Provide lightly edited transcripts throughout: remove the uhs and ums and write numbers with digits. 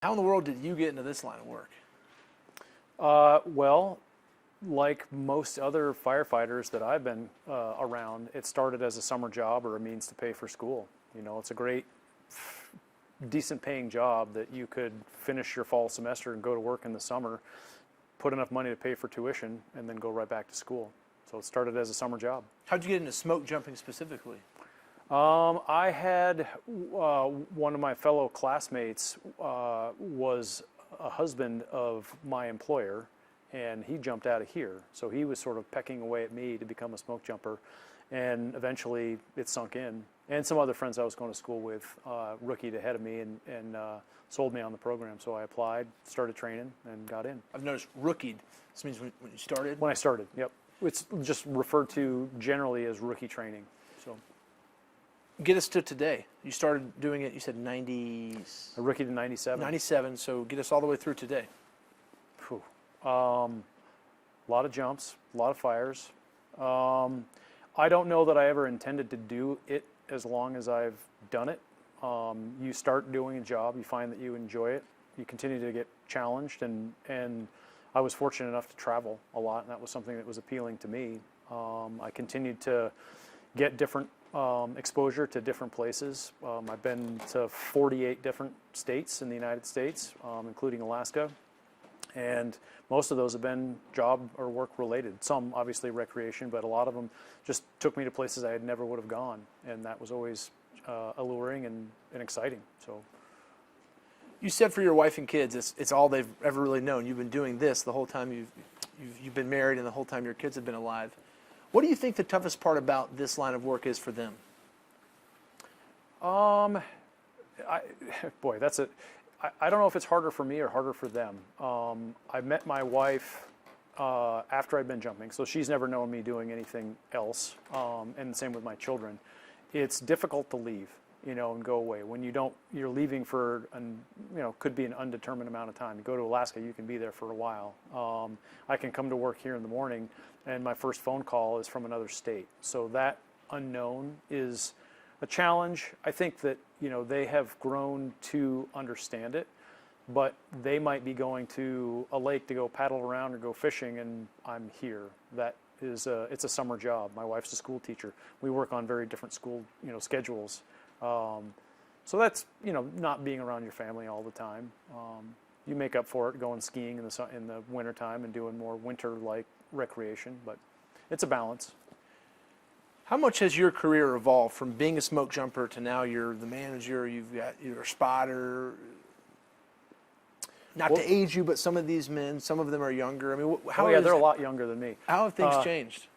How in the world did you get into this line of work? Well, like most other firefighters that I've been around, it started as a summer job or a means to pay for school. You know, it's a great, decent paying job that you could finish your fall semester and go to work in the summer, put enough money to pay for tuition, and then go right back to school. So it started as a summer job. How'd you get into smoke jumping specifically? I had one of my fellow classmates was a husband of my employer, and he jumped out of here. So he was sort of pecking away at me to become a smoke jumper, and eventually it sunk in. And some other friends I was going to school with rookied ahead of me and sold me on the program. So I applied, started training, and got in. I've noticed rookied. This means when you started? When I started, yep. It's just referred to generally as rookie training. So. Get us to today. You started doing it, you said 90... I rookied in 97. 97, so get us all the way through today. Whew. A lot of jumps, a lot of fires. I don't know that I ever intended to do it as long as I've done it. You start doing a job, you find that you enjoy it, you continue to get challenged, and I was fortunate enough to travel a lot, and that was something that was appealing to me. I continued to get different exposure to different places. I've been to 48 different states in the United States, including Alaska, and most of those have been job or work related. Some obviously recreation, but a lot of them just took me to places I never would have gone, and that was always alluring and exciting. So, you said for your wife and kids, it's all they've ever really known. You've been doing this the whole time you've been married, and the whole time your kids have been alive. What do you think the toughest part about this line of work is for them? Boy, that's a. I don't know if it's harder for me or harder for them. I met my wife after I'd been jumping, so she's never known me doing anything else, and the same with my children. It's difficult to leave, you know, and go away. When you don't, you're leaving for, could be an undetermined amount of time. You go to Alaska, you can be there for a while. I can come to work here in the morning, and my first phone call is from another state. So that unknown is a challenge. I think that, you know, they have grown to understand it, but they might be going to a lake to go paddle around or go fishing, and I'm here. That is it's a summer job. My wife's a school teacher. We work on very different school, schedules. So that's, not being around your family all the time. You make up for it going skiing in the wintertime and doing more winter-like recreation, but it's a balance. How much has your career evolved from being a smoke jumper to now you're the manager, you're a spotter? Not to age you, but some of these men, some of them are younger. I mean, they're a lot younger than me. How have things changed?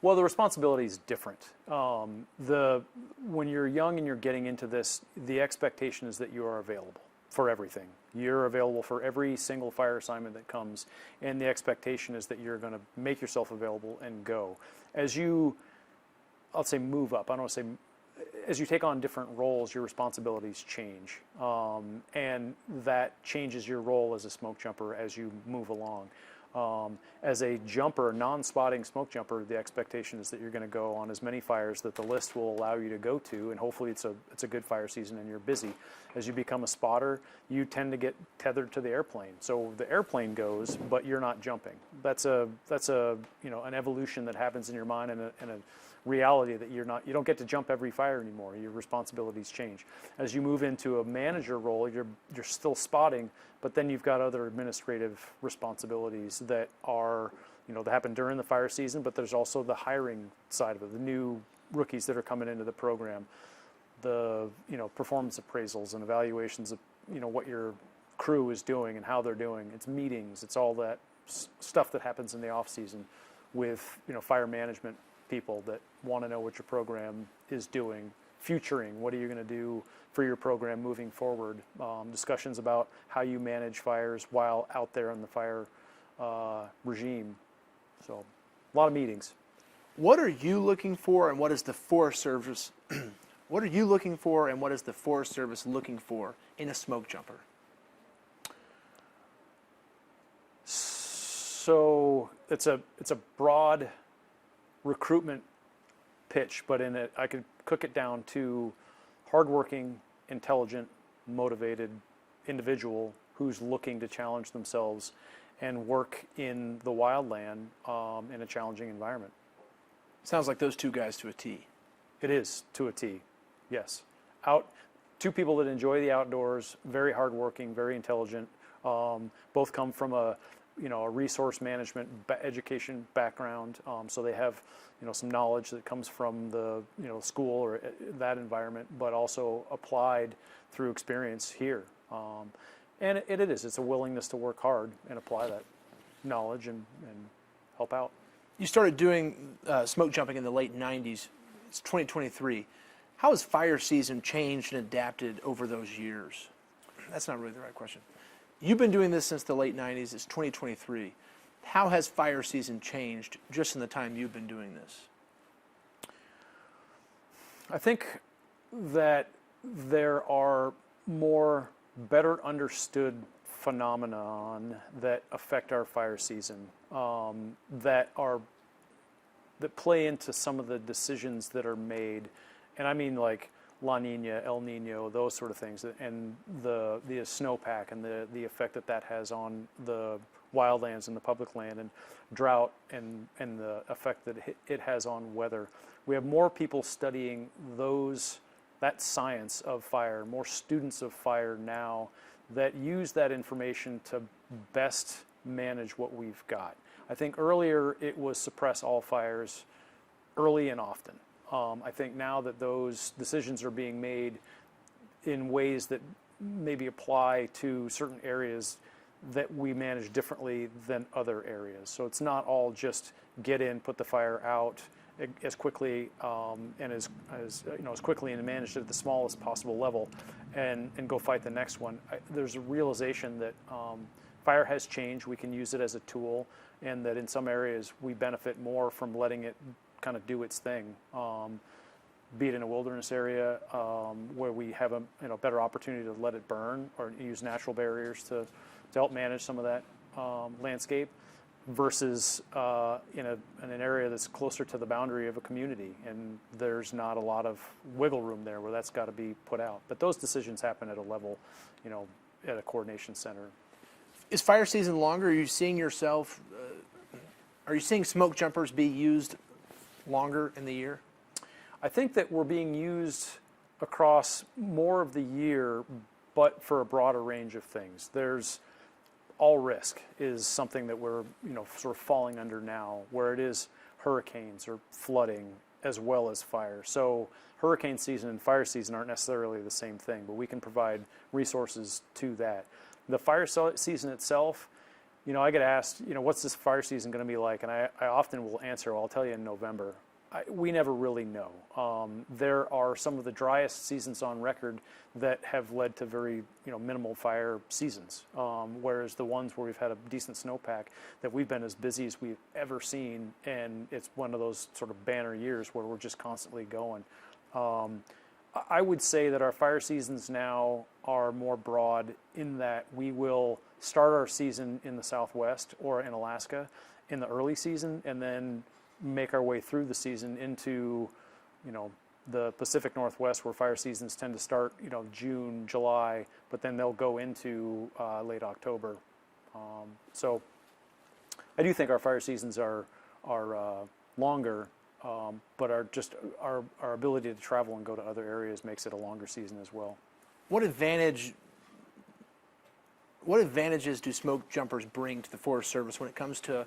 Well, the responsibility is different. When you're young and you're getting into this, the expectation is that you are available for everything. You're available for every single fire assignment that comes, and the expectation is that you're going to make yourself available and go. As you, I'll say move up, I don't want to say, as you take on different roles, your responsibilities change, and that changes your role as a smoke jumper as you move along. As a jumper, non-spotting smoke jumper, the expectation is that you're going to go on as many fires that the list will allow you to go to, and hopefully it's a good fire season and you're busy. As you become a spotter, you tend to get tethered to the airplane. So the airplane goes, but you're not jumping. That's an evolution that happens in your mind, and a reality that you don't get to jump every fire anymore. Your responsibilities change. As you move into a manager role, you're still spotting, but then you've got other administrative responsibilities that are, that happen during the fire season, but there's also the hiring side of it, the new rookies that are coming into the program, the, performance appraisals and evaluations of, what your crew is doing and how they're doing. It's meetings, it's all that stuff that happens in the off season with, fire management people that want to know what your program is doing, futuring, what are you going to do for your program moving forward, discussions about how you manage fires while out there in the fire regime. So a lot of meetings. What are you looking for, and what is the Forest Service what are you looking for, and what is the Forest Service looking for in a smoke jumper? So it's a broad recruitment pitch, but in it I could cook it down to hardworking, intelligent, motivated individual who's looking to challenge themselves and work in the wildland in a challenging environment. Sounds like those two guys to a T. It is to a T, yes. Two people that enjoy the outdoors, very hardworking, very intelligent. Both come from a resource management education background, so they have some knowledge that comes from the school or that environment, but also applied through experience here. And it's a willingness to work hard and apply that knowledge and help out. You started doing smoke jumping in the late 90s. It's 2023. How has fire season changed and adapted over those years? That's not really the right question. You've been doing this since the late 90s. It's 2023. How has fire season changed just in the time you've been doing this? I think that there are more better understood phenomenon that affect our fire season that play into some of the decisions that are made, and I mean like La Nina, El Nino, those sort of things, and the snowpack and the effect that has on the wildlands and the public land, and drought and the effect that it has on weather. We have more people studying that science of fire, more students of fire now that use that information to best manage what we've got. I think earlier it was suppress all fires early and often. I think now that those decisions are being made in ways that maybe apply to certain areas that we manage differently than other areas. So it's not all just get in, put the fire out as quickly and as quickly and manage it at the smallest possible level and go fight the next one. There's a realization that fire has changed. We can use it as a tool, and that in some areas we benefit more from letting it kind of do its thing. Be it in a wilderness area where we have a better opportunity to let it burn or use natural barriers to help manage some of that landscape, versus in an area that's closer to the boundary of a community, and there's not a lot of wiggle room there where that's got to be put out. But those decisions happen at a level, at a coordination center. Is fire season longer? Are you seeing yourself? Are you seeing smoke jumpers be used longer in the year? I think that we're being used across more of the year, but for a broader range of things. There's all risk is something that we're sort of falling under now, where it is hurricanes or flooding as well as fire. So hurricane season and fire season aren't necessarily the same thing, but we can provide resources to that. The fire season itself, I get asked, what's this fire season going to be like? And I often will answer, well, I'll tell you in November. We never really know. There are some of the driest seasons on record that have led to very minimal fire seasons, whereas the ones where we've had a decent snowpack, that we've been as busy as we've ever seen, and it's one of those sort of banner years where we're just constantly going. I would say that our fire seasons now are more broad in that we will start our season in the Southwest or in Alaska in the early season, and then make our way through the season into, the Pacific Northwest, where fire seasons tend to start, June, July, but then they'll go into late October. So I do think our fire seasons are longer, but our ability to travel and go to other areas makes it a longer season as well. What advantages do smoke jumpers bring to the Forest Service when it comes to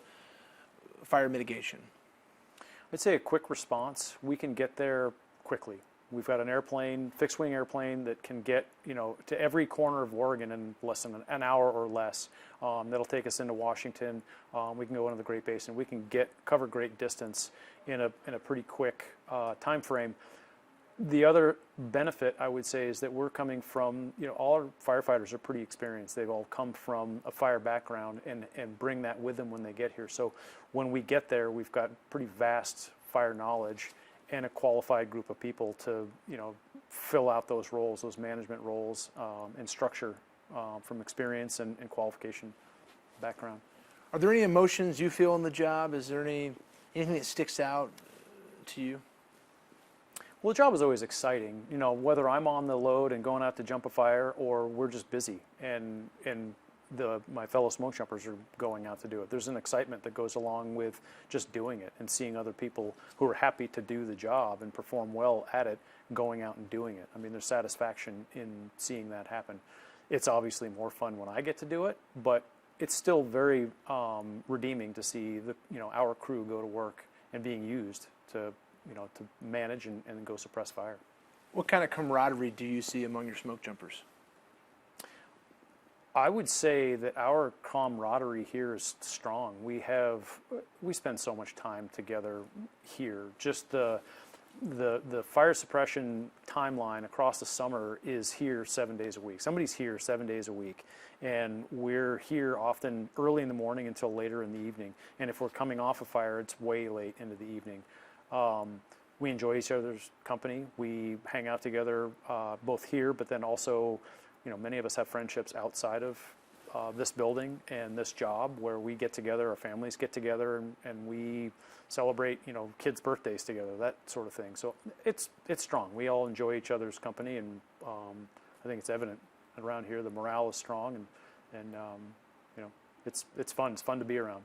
fire mitigation? I'd say a quick response. We can get there quickly. We've got an airplane, fixed-wing airplane, that can get to every corner of Oregon in less than an hour or less. That'll take us into Washington. We can go into the Great Basin. We can cover great distance in a pretty quick time frame. The other benefit, I would say, is that we're coming from, all our firefighters are pretty experienced. They've all come from a fire background and bring that with them when they get here. So when we get there, we've got pretty vast fire knowledge and a qualified group of people to, fill out those roles, those management roles, and structure from experience and qualification background. Are there any emotions you feel in the job? Is there anything that sticks out to you? Well, the job is always exciting. You know, whether I'm on the load and going out to jump a fire, or we're just busy, and my fellow smoke jumpers are going out to do it. There's an excitement that goes along with just doing it and seeing other people who are happy to do the job and perform well at it, going out and doing it. I mean, there's satisfaction in seeing that happen. It's obviously more fun when I get to do it, but it's still very redeeming to see our crew go to work and being used to manage and go suppress fire. What kind of camaraderie do you see among your smoke jumpers? I would say that our camaraderie here is strong. We spend so much time together here. Just the fire suppression timeline across the summer is here 7 days a week. Somebody's here 7 days a week, and we're here often early in the morning until later in the evening. And if we're coming off a fire, it's way late into the evening. We enjoy each other's company. We hang out together both here, but then also, many of us have friendships outside of this building and this job, where we get together, our families get together, and we celebrate, kids' birthdays together, that sort of thing. So it's strong. We all enjoy each other's company, and I think it's evident around here. The morale is strong, and it's fun. It's fun to be around.